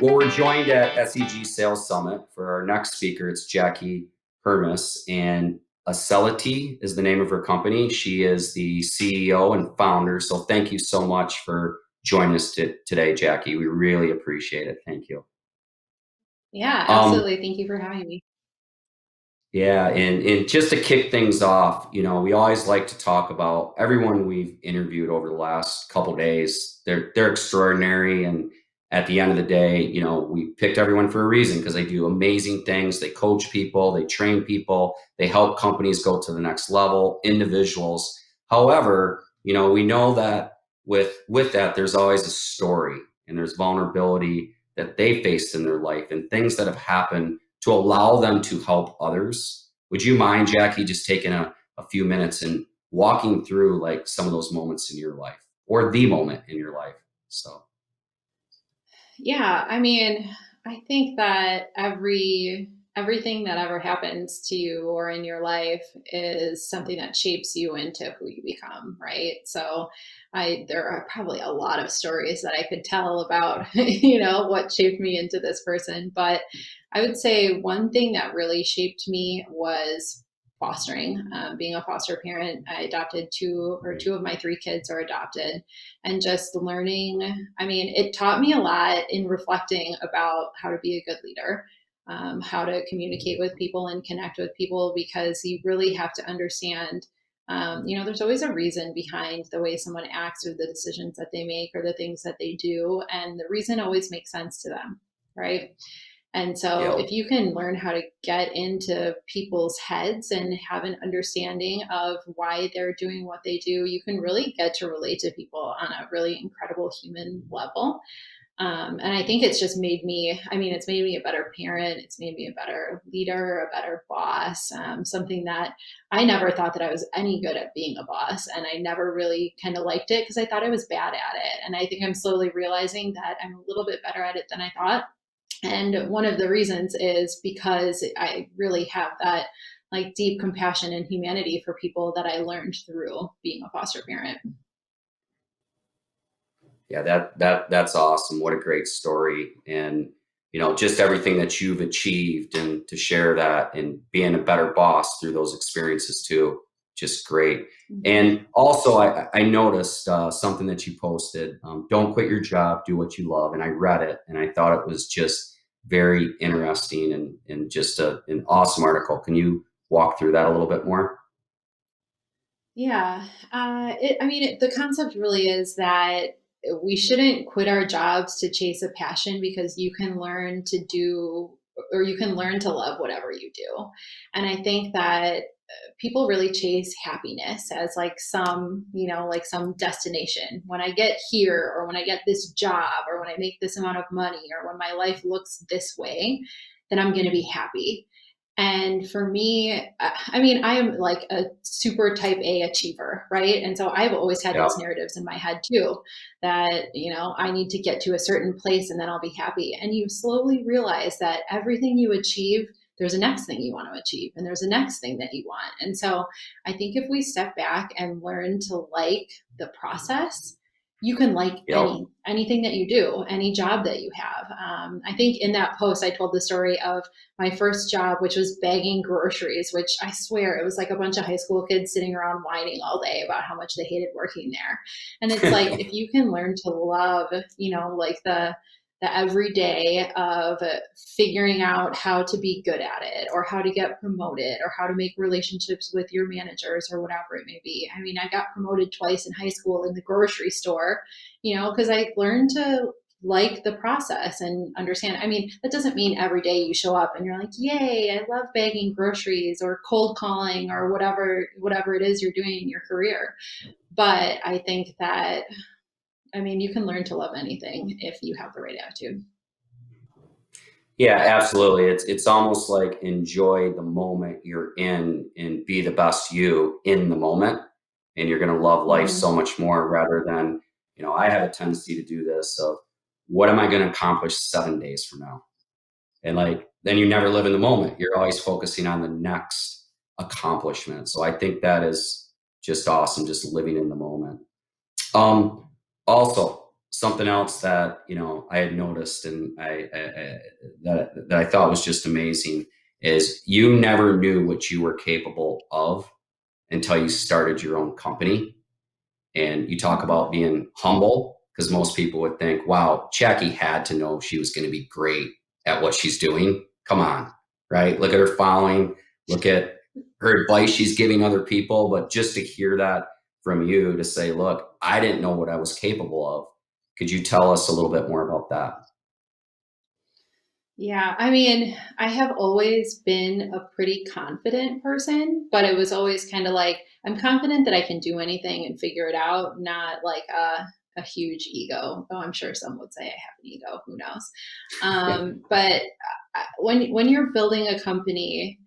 Well, we're joined at SEG Sales Summit for our next speaker. It's Jackie Hermes, and Accelity is the name of her company. She is the CEO and founder. So thank you so much for joining us today, Jackie. We really appreciate it. Thank you. Yeah, Um, absolutely. Thank you for having me. Yeah, and just to kick things off, we always like to talk about everyone we've interviewed over the last couple days. They're extraordinary, and at the end of the day, we picked everyone for a reason because they do amazing things. They coach people, they train people, they help companies go to the next level, individuals. However, we know that with that, there's always a story and there's vulnerability that they faced in their life and things that have happened to allow them to help others. Would you mind, Jackie, just taking a few minutes and walking through like some of those moments in your life or the moment in your life? So, Yeah, I mean, I think that everything that ever happens to you or in your life is something that shapes you into who you become, right? So, I there are probably a lot of stories that I could tell about, what shaped me into this person, but I would say one thing that really shaped me was fostering, being a foster parent. I adopted two of my three kids are adopted, and just learning. I mean, it taught me a lot in reflecting about how to be a good leader, how to communicate with people and connect with people, because you really have to understand. There's always a reason behind the way someone acts or the decisions that they make or the things that they do, and the reason always makes sense to them, right? And so, yeah, if you can learn how to get into people's heads and have an understanding of why they're doing what they do, you can really get to relate to people on a really incredible human level. And I think it's just made me, it's made me a better parent. It's made me a better leader, a better boss, something that I never thought that I was any good at being a boss. And I never really kind of liked it because I thought I was bad at it. And I think I'm slowly realizing that I'm a little bit better at it than I thought. And one of the reasons is because I really have that like deep compassion and humanity for people that I learned through being a foster parent. yeah, that's awesome. What a great story. And just everything that you've achieved and to share that and being a better boss through those experiences too, just great. And also I noticed something that you posted, don't quit your job, do what you love. And I read it and I thought it was just very interesting and just an awesome article. Can you walk through that a little bit more? Yeah. The concept really is that we shouldn't quit our jobs to chase a passion, because you can learn to do or you can learn to love whatever you do. And I think that people really chase happiness as like like some destination. When I get here, or when I get this job, or when I make this amount of money, or when my life looks this way, then I'm going to be happy. And for me, I am like a super type A achiever, right? And so I've always had Yeah. those narratives in my head too, that, I need to get to a certain place and then I'll be happy. And you slowly realize that everything you achieve, there's a next thing you want to achieve, and there's a next thing that you want. And so I think if we step back and learn to like the process, you can like Yep. anything that you do, any job that you have. I think in that post, I told the story of my first job, which was bagging groceries, which I swear it was like a bunch of high school kids sitting around whining all day about how much they hated working there. And it's like, if you can learn to love, like the everyday of figuring out how to be good at it, or how to get promoted, or how to make relationships with your managers, or whatever it may be. I mean, I got promoted twice in high school in the grocery store, because I learned to like the process and understand. I mean, that doesn't mean every day you show up and you're like, yay, I love bagging groceries or cold calling or whatever it is you're doing in your career. But I think that, you can learn to love anything if you have the right attitude. Yeah, absolutely. It's almost like enjoy the moment you're in and be the best you in the moment. And you're gonna love life so Hmm. much more rather than, I have a tendency to do this of what am I gonna accomplish 7 days from now? And like then you never live in the moment. You're always focusing on the next accomplishment. So I think that is just awesome, just living in the moment. Um, Also, something else that I had noticed, and that I thought was just amazing, is you never knew what you were capable of until you started your own company. And you talk Mhm. about being humble, because most people would think, wow, Jackie had to know she was going to be great at what she's doing. Come on, right? Look at her following, look at her advice she's giving other people. But just to hear that from you, to say, look, I didn't know what I was capable of. Could you tell us a little bit more about that? Yeah, I mean, I have always been a pretty confident person, but it was always kind of like I'm confident that I can do anything and figure it out, not like a huge ego. Oh, I'm sure some would say I have an ego. Who knows? But when you're building a company,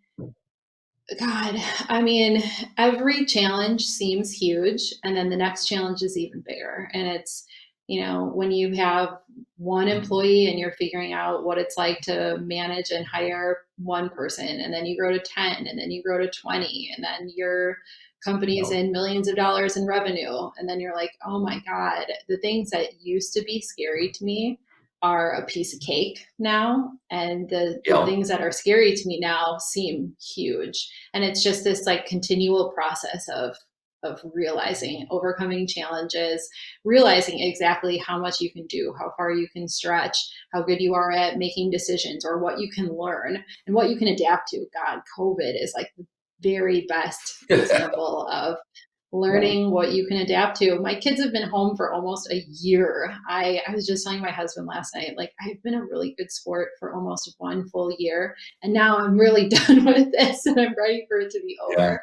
God, I mean, every challenge seems huge, and then the next challenge is even bigger. And it's, when you have one employee and you're figuring out what it's like to manage and hire one person, and then you grow to 10, and then you grow to 20, and then your company is No. in millions of dollars in revenue. And then you're like, oh my God, the things that used to be scary to me are a piece of cake now. And the Yep. things that are scary to me now seem huge. And it's just this like continual process of realizing, overcoming challenges, realizing exactly how much you can do, how far you can stretch, how good you are at making decisions, or what you can learn and what you can adapt to. God, COVID is like the very best example of Yeah. learning what you can adapt to. My kids have been home for almost a year. I was just telling my husband last night, like, I've been a really good sport for almost one full year. And now I'm really done with this and I'm ready for it to be Yeah.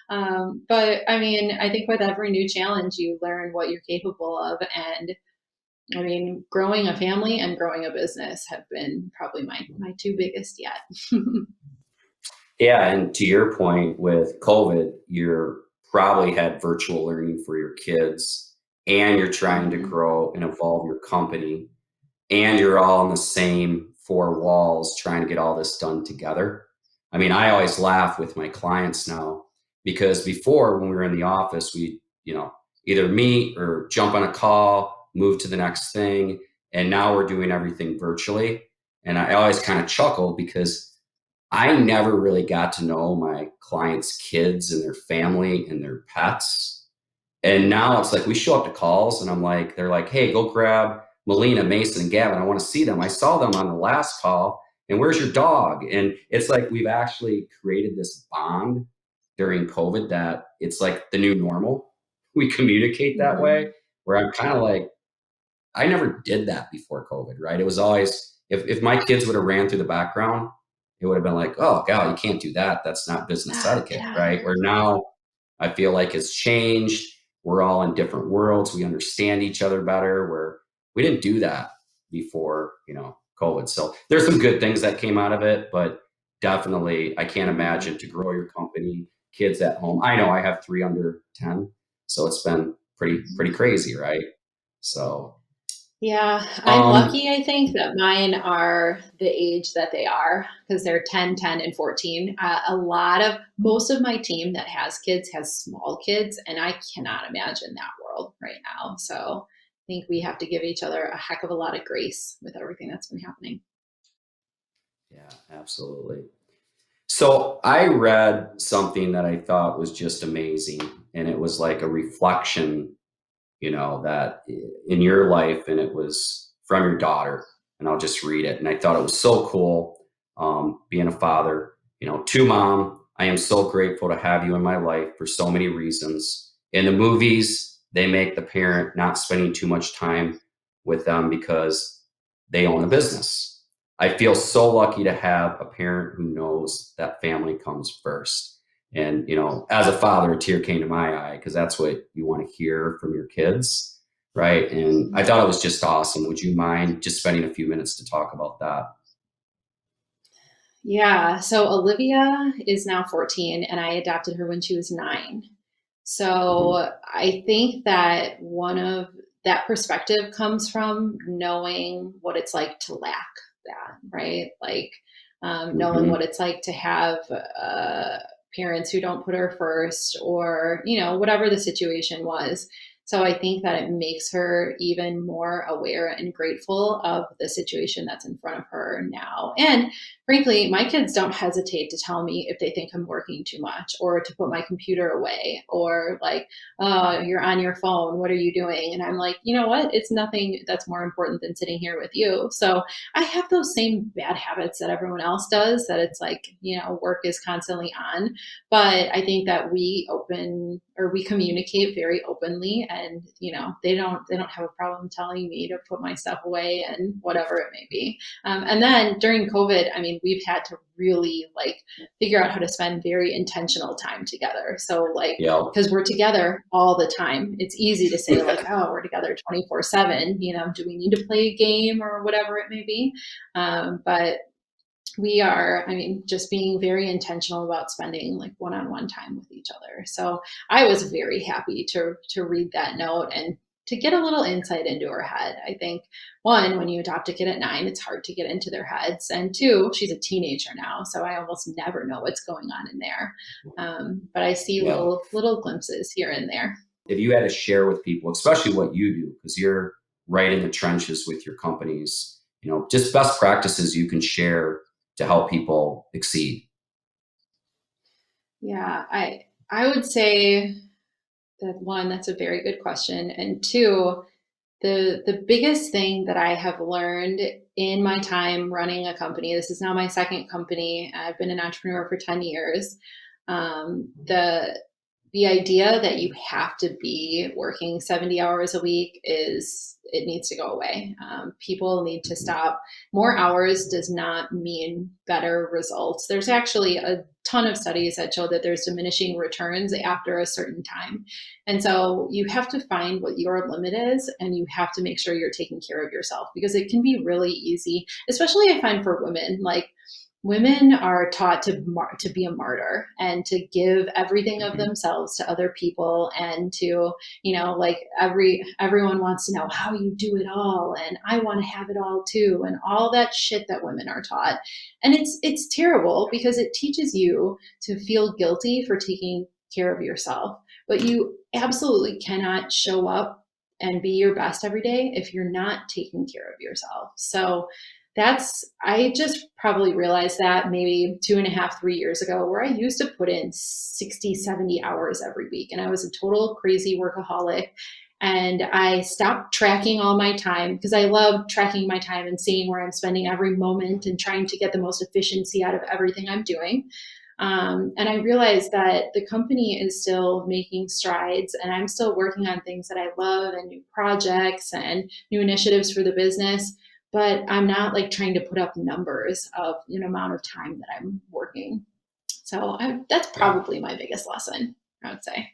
over. But I mean, I think with every new challenge, you learn what you're capable of. And I mean, growing a family and growing a business have been probably my two biggest yet. Yeah, and to your point with COVID, you're probably had virtual learning for your kids, and you're trying to Mhm. grow and evolve your company, and you're all in the same four walls trying to get all this done together. I mean, I always laugh with my clients now, because before, when we were in the office, we, either meet or jump on a call, move to the next thing, and now we're doing everything virtually. And I always kind of chuckle, because I never really got to know my clients' kids and their family and their pets. And now it's like we show up to calls and I'm like, they're like, hey, go grab Melina, Mason, and Gavin. I want to see them. I saw them on the last call. And where's your dog? And it's like we've actually created this bond during COVID that it's like the new normal. We communicate that way, Mhm. where I'm kind of like, I never did that before COVID, right? It was always, if my kids would have ran through the background, it would have been like, oh God, you can't do that. That's not business Ah, etiquette, yeah. right? Where now I feel like it's changed. We're all in different worlds. We understand each other better. Where we didn't do that before, COVID. So there's some good things that came out of it, but definitely I can't Mhm. imagine to grow your company, kids at home. I know I have three under 10, so it's been pretty crazy, right? So Yeah, I'm um, lucky, I think, that mine are the age that they are because they're 10, 10, and 14. Most of my team that has kids has small kids, and I cannot imagine that world right now. So I think we have to give each other a heck of a lot of grace with everything that's been happening. yeah, absolutely. So I read something that I thought was just amazing, and it was like a reflection, that in your life, and it was from your daughter. And I'll just read it. And I thought it was so cool, being a father. To mom, I am so grateful to have you in my life for so many reasons. In the movies, they make the parent not spending too much time with them because they own a business. I feel so lucky to have a parent who knows that family comes first. And, as a father, a tear came to my eye, because that's what you want to hear from your kids. Right. And I thought it was just awesome. Would you mind just spending a few minutes to talk about that? Yeah, so Olivia is now 14, and I adopted her when she was 9. Hmm. So I think that one of that perspective comes from knowing what it's like to lack that, right? Like knowing what Hmm. it's like to have parents who don't put her first, or whatever the situation was. So I think that it makes her even more aware and grateful of the situation that's in front of her now. And frankly, my kids don't hesitate to tell me if they think I'm working too much, or to put my computer away, or like, oh, you're on your phone. What are you doing? And I'm like, you know what? It's nothing that's more important than sitting here with you. So I have those same bad habits that everyone else does, that it's like, work is constantly on. But I think that we communicate very openly, and they don't have a problem telling me to put my stuff away and whatever it may be. And then during COVID, I mean, we've had to really like figure out how to spend very intentional time together. So like, Yeah. because we're together all the time, it's easy to say like, oh, we're together 24/7. Do we need to play a game or whatever it may be? But we are, I mean, just being very intentional about spending like one-on-one time with each other. So I was very happy to read that note and to get a little insight into her head. I think, one, when you adopt a kid at 9, it's hard to get into their heads, and two, she's a teenager now, so I almost never know what's going on in there. But I see Yeah. little glimpses here and there. If you had to share with people, especially what you do, because you're right in the trenches with your companies, just best practices you can share to help people exceed. Yeah, I would say that, one, that's a very good question, and two, the biggest thing that I have learned in my time running a company, this is now my second company. I've been an entrepreneur for 10 years. The idea that you have to be working 70 hours a week, it needs to go away. People need to stop. More hours does not mean better results. There's actually a ton of studies that show that there's diminishing returns after a certain time. And so you have to find what your limit is, and you have to make sure you're taking care of yourself, because it can be really easy, especially I find for women. Like, women are taught to be a martyr and to give everything of Mhm. themselves to other people, and to, like, everyone wants to know how you do it all, and I want to have it all too, and all that shit that women are taught. And it's terrible, because it teaches you to feel guilty for taking care of yourself. But you absolutely cannot show up and be your best every day if you're not taking care of yourself. So I just probably realized that maybe 2.5, 3 years ago, where I used to put in 60, 70 hours every week. And I was a total crazy workaholic. And I stopped tracking all my time, because I love tracking my time and seeing where I'm spending every moment and trying to get the most efficiency out of everything I'm doing. And I realized that the company is still making strides, and I'm still working on things that I love, and new projects and new initiatives for the business. But I'm not like trying to put up numbers of an amount of time that I'm working. So that's Yeah. probably my biggest lesson, I would say.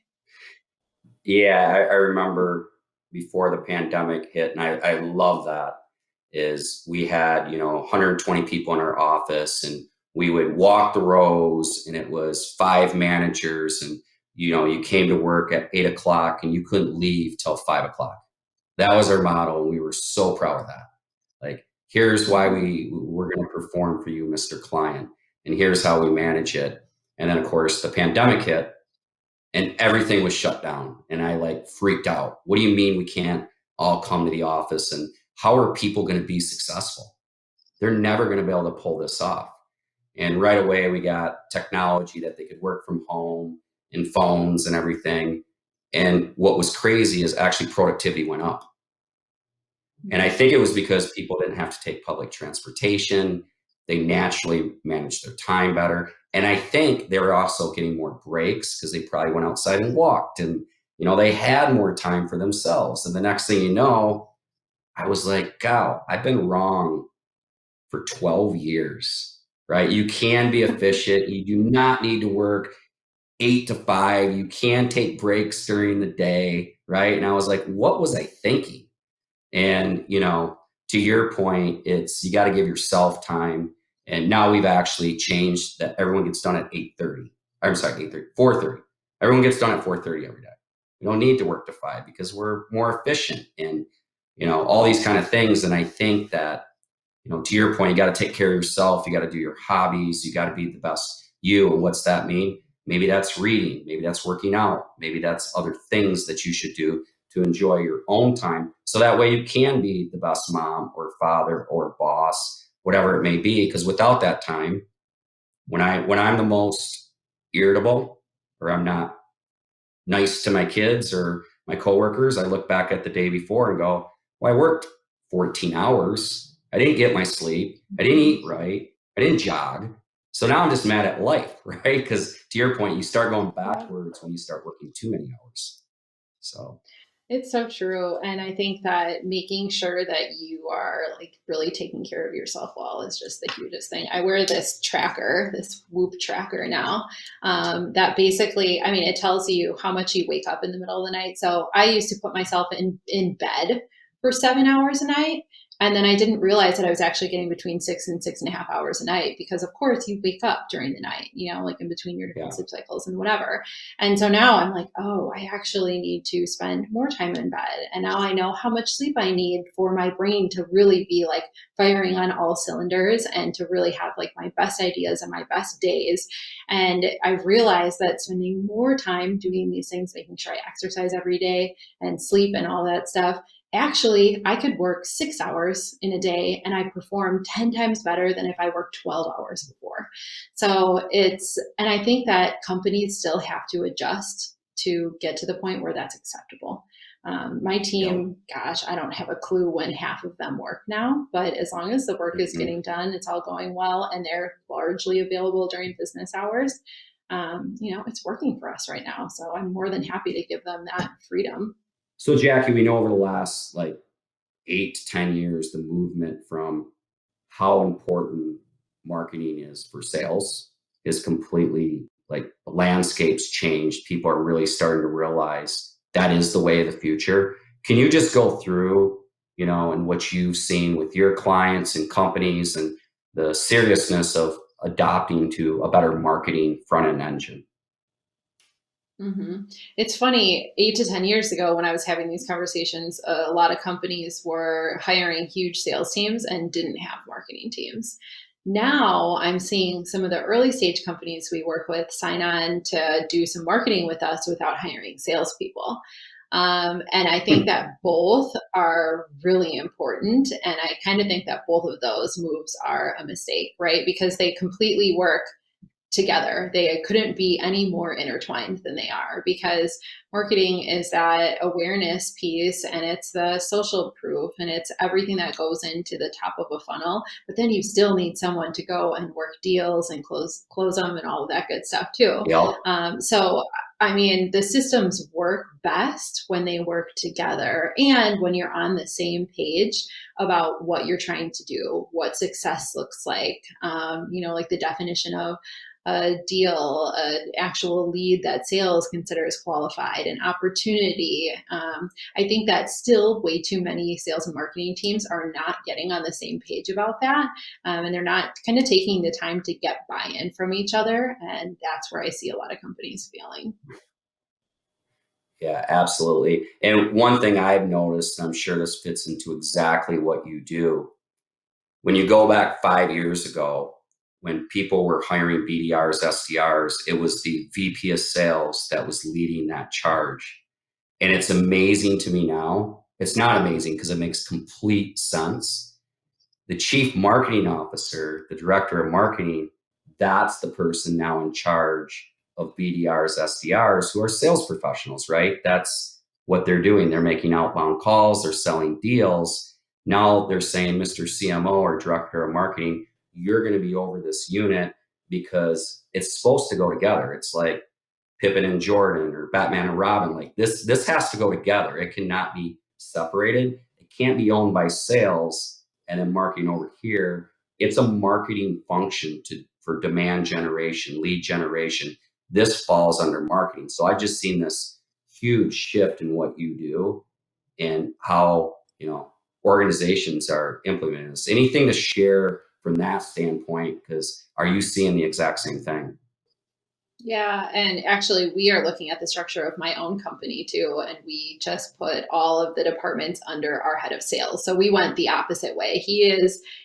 Yeah, I remember before the pandemic hit, and I love that, is we had, 120 people in our office, and we would walk the rows, and it was 5 managers, and, you came to work at 8 o'clock and you couldn't leave till 5 o'clock. That was our model. And we were so proud of that. Like, here's why Mhm. we're going to perform for you, Mr. Client. And here's how we manage it. And then of course the pandemic hit, and everything was shut down, and I like freaked out. What do you mean we can't all come to the office, and how are people going to be successful? They're never going to be able to pull this off. And right away we got technology that they could work from home, and phones and everything. And what was crazy is actually productivity went up. And I Mhm. think it was because people didn't have to take public transportation. They naturally managed their time better. And I think they were also getting more breaks, because they probably went outside and walked, and, they had more time for themselves. And the next thing you know, I was like, God, I've been wrong for 12 years, right? You can be efficient. You do not need to work 8 to 5. You can take breaks during the day, right? And I was like, what was I thinking? And, to your point, it's, you got to give yourself time. And now we've actually changed that everyone gets done at 8:30. I'm sorry, 8:30, 4:30. Everyone gets done at 4:30 every day. We don't need to work to 5, because we're more efficient, and, all these kind of things. And I think that, to your point, you got to take care of yourself. You got to do your hobbies. You got to be the best you. And what's that mean? Maybe that's reading. Maybe that's working out. Maybe that's other things that you should do to enjoy your own time. So that way you can be the best mom or father or boss, whatever it may be. Because without that time, when I'm the most irritable or I'm not nice to my kids or my coworkers, I look back at the day before and go, well, I worked 14 hours. I didn't get my sleep. I didn't eat right. I didn't jog. So now I'm just mad at life, right? Because to your point, you start going Yeah. backwards when you start working too many hours. So, It's so true. And I think that making sure that you are like really taking care of yourself well is just the hugest thing. I wear this tracker, this Whoop tracker now, that basically, I mean, it tells you how much you wake up in the middle of the night. So I used to put myself in bed for 7 hours a night. And then I didn't realize that I was actually getting between 6 and 6.5 hours a night because, of course, you wake up during the night, like in between your different yeah. sleep cycles and whatever. And so now I'm like, oh, I actually need to spend more time in bed. And now I know how much sleep I need for my brain to really be like firing on all cylinders and to really have like my best ideas and my best days. And I've realized that spending more time doing these things, making sure I exercise every day and sleep and all that stuff, actually, I could work 6 hours in a day and I perform 10 times better than if I worked 12 hours before. And I think that companies still have to adjust to get to the point where that's acceptable. My Yep. team, gosh, I don't have a clue when half of them work now, but as long as the work is Mhm. getting done, it's all going well, and they're largely available during business hours. It's working for us right now. So I'm more than happy to give them that freedom. So, Jackie, we know over the last like 8 to 10 years, the movement from how important marketing is for sales is completely like the landscape's changed. People are really starting to realize that is the way of the future. Can you just go through, and what you've seen with your clients and companies and the seriousness of adopting to a better marketing front end engine? It's funny, 8 to 10 years ago, when I was having these conversations, a lot of companies were hiring huge sales teams and didn't have marketing teams. Now I'm seeing some of the early stage companies we work with sign on to do some marketing with us without hiring salespeople. And I think Hmm. that both are really important. And I kind of think that both of those moves are a mistake, right? Because they completely work together. They couldn't be any more intertwined than they are, because marketing is that awareness piece and it's the social proof and it's everything that goes into the top of a funnel. But then you still need someone to go and work deals and close them and all of that good stuff too. Yep. So I mean, the systems work best when they work together and when you're on the same page about what you're trying to do, what success looks like, like the definition of a deal, an actual lead that sales considers qualified, an opportunity. I think that still way too many sales and marketing teams are not getting on the same page about that. And they're not kind of taking the time to get buy in from each other. And that's where I see a lot of companies failing. Yeah, absolutely. And one thing I've noticed, and I'm sure this fits into exactly what you do, when you go back 5 years ago, when people were hiring BDRs, SDRs, it was the VP of sales that was leading that charge. And it's amazing to me now. It's not amazing because it makes complete sense. The chief marketing officer, the director of marketing, that's the person now in charge of BDRs, SDRs, who are sales professionals, right? That's what they're doing. They're making outbound calls, they're selling deals. Now they're saying, Mr. CMO or director of marketing, you're going to be over this unit because it's supposed to go together. It's like Pippen and Jordan or Batman and Robin. Like this has to go together. It cannot be separated. It can't be owned by sales and then marketing over here. It's a marketing function for demand generation, lead generation. This falls under marketing. So I've just seen this huge shift in what you do and how organizations are implementing this. Anything to share from that standpoint? Because are you seeing the exact same thing? Yeah, and actually, we are looking at the structure of my own company too, and we just put all of the departments under our head of sales. So we went the opposite way.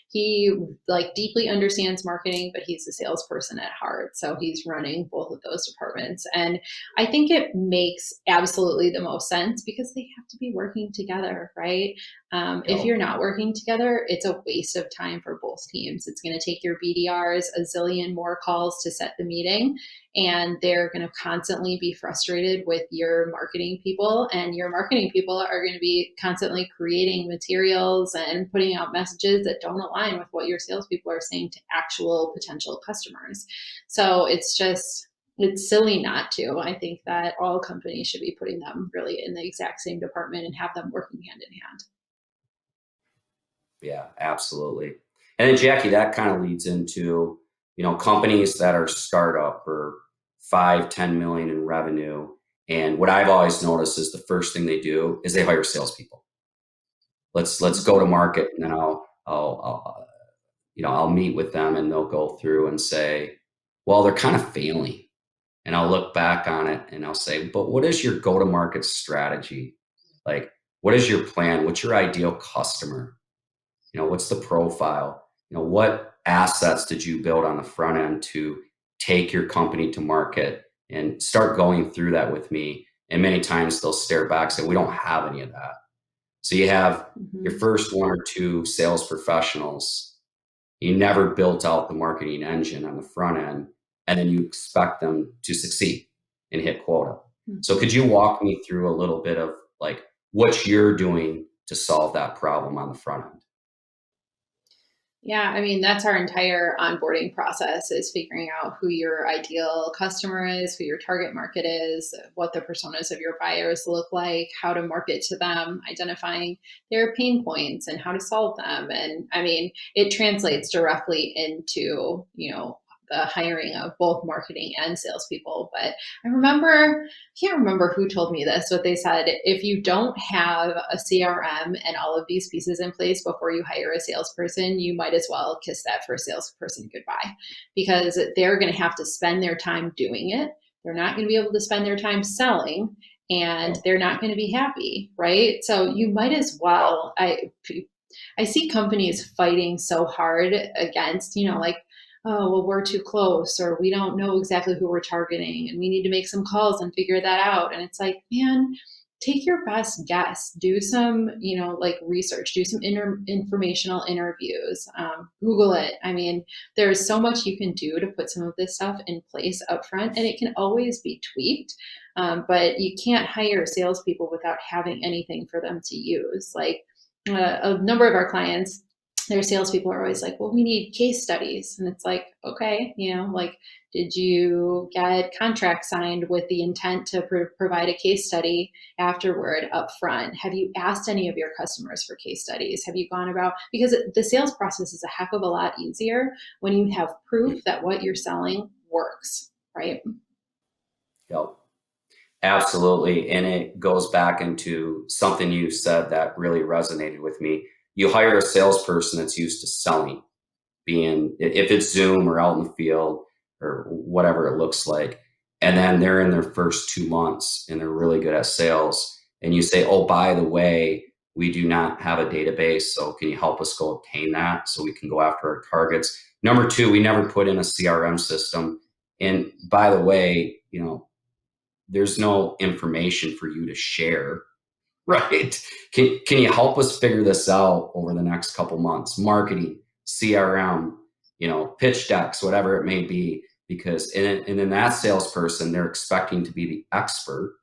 he like deeply understands marketing, but he's a salesperson at heart. So he's running both of those departments. And I think it makes absolutely the most sense because they have to be working together, right? If Yep. you're not working together, it's a waste of time for both teams. It's going to take your BDRs a zillion more calls to set the meeting, and they're going to constantly be frustrated with your marketing people, and your marketing people are going to be constantly creating materials and putting out messages that don't align with what your salespeople are saying to actual potential customers. So it's silly not to. I think that all companies should be putting them really in the exact same department and have them working hand in hand. Yeah, absolutely. And then Jackie, that kind of leads into, companies that are startup or 5, 10 million in revenue. And what I've always noticed is the first thing they do is they hire salespeople. Let's go to Mhm. market, and then I'll meet with them, and they'll go through and say, well, they're kind of failing. And I'll look back on it and I'll say, but what is your go to market strategy? Like, what is your plan? What's your ideal customer? What's the profile? What assets did you build on the front end to take your company to market? And start going through that with me. And many times they'll stare back and say, we don't have any of that. So you have your Mhm. first one or two sales professionals. You never built out the marketing engine on the front end, and then you expect them to succeed and hit quota. So could Mhm. you walk me through a little bit of like what you're doing to solve that problem on the front end? Yeah, I mean, that's our entire onboarding process is figuring out who your ideal customer is, who your target market is, what the personas of your buyers look like, how to market to them, identifying their pain points and how to solve them. And I mean, it translates directly into, the hiring of both marketing and salespeople. But I can't remember who told me this, but they said if you don't have a CRM and all of these pieces in place before you hire a salesperson, you might as well kiss that first salesperson goodbye because they're going to have to spend their time doing it. They're not going to be able to spend their time selling, and Yep. they're not going to be happy, right? So you might as well. I see companies fighting so hard against, like, oh, well, we're too close, or we don't know exactly who we're targeting, and we need to make some calls and figure that out. And it's like, man, take your best guess, do some, like research, do some informational interviews, Google it. I mean, there's so much you can do to put some of this stuff in place up front, and it can always be tweaked. But you can't hire salespeople without having anything for them to use. Like a number of our clients, their salespeople are always like, well, we need case studies. And it's like, okay, like, did you get contracts signed with the intent to provide a case study afterward up front? Have you asked any of your customers for case studies? Have you gone about, because the sales process is a heck of a lot easier when you have proof that what you're selling works, right? Yep. Absolutely. And it goes back into something you said that really resonated with me. You hire a salesperson that's used to selling, being if it's Zoom or out in the field or whatever it looks like. And then they're in their first 2 months and they're really good at sales. And you say, oh, by the way, we do not have a database. So can you help us go obtain that so we can go after our targets? Number two, we never put in a CRM system. And by the way, there's no information for you to share, right? Can you help us figure this out over the next couple months? Marketing, CRM, pitch decks, whatever it may be. Because and then that salesperson, they're expecting to be the expert.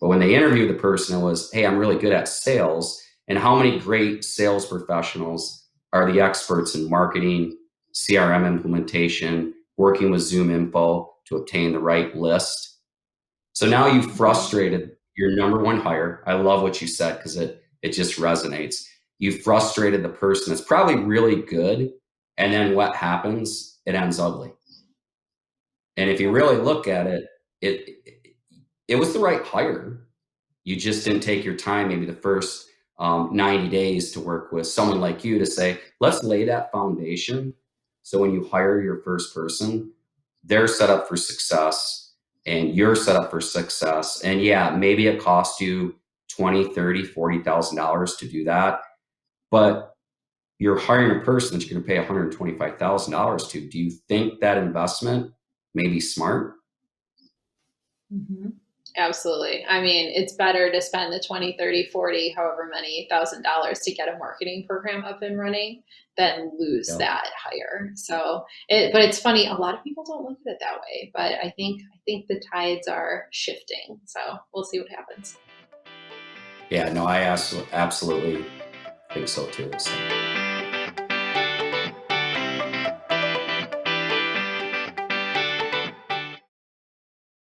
But when they interview the person, it was, hey, I'm really good at sales. And how many great sales professionals are the experts in marketing, CRM implementation, working with Zoom info to obtain the right list? So now you've Mhm. frustrated your number one hire. I love what you said because it just resonates. You've frustrated the person that's probably really good. And then what happens? It ends ugly. And if you Yep. really look at it, it it was the right hire. You just didn't take your time, maybe the first 90 days to work with someone like you to say, let's lay that foundation. So when you hire your first person, they're set up for success and you're set up for success. And yeah, maybe it costs you 20, 30, $40,000 to do that. But you're hiring a person that you're going to pay $125,000 to. Do you think that investment may be smart? Hmm. Absolutely. I mean, it's better to spend the 20, 30, 40, however many $1,000 to get a marketing program up and running than lose Yeah. that hire. So but it's funny, a lot of people don't look at it that way, but I think the tides are shifting. So we'll see what happens. Yeah, no, I absolutely think so too. So.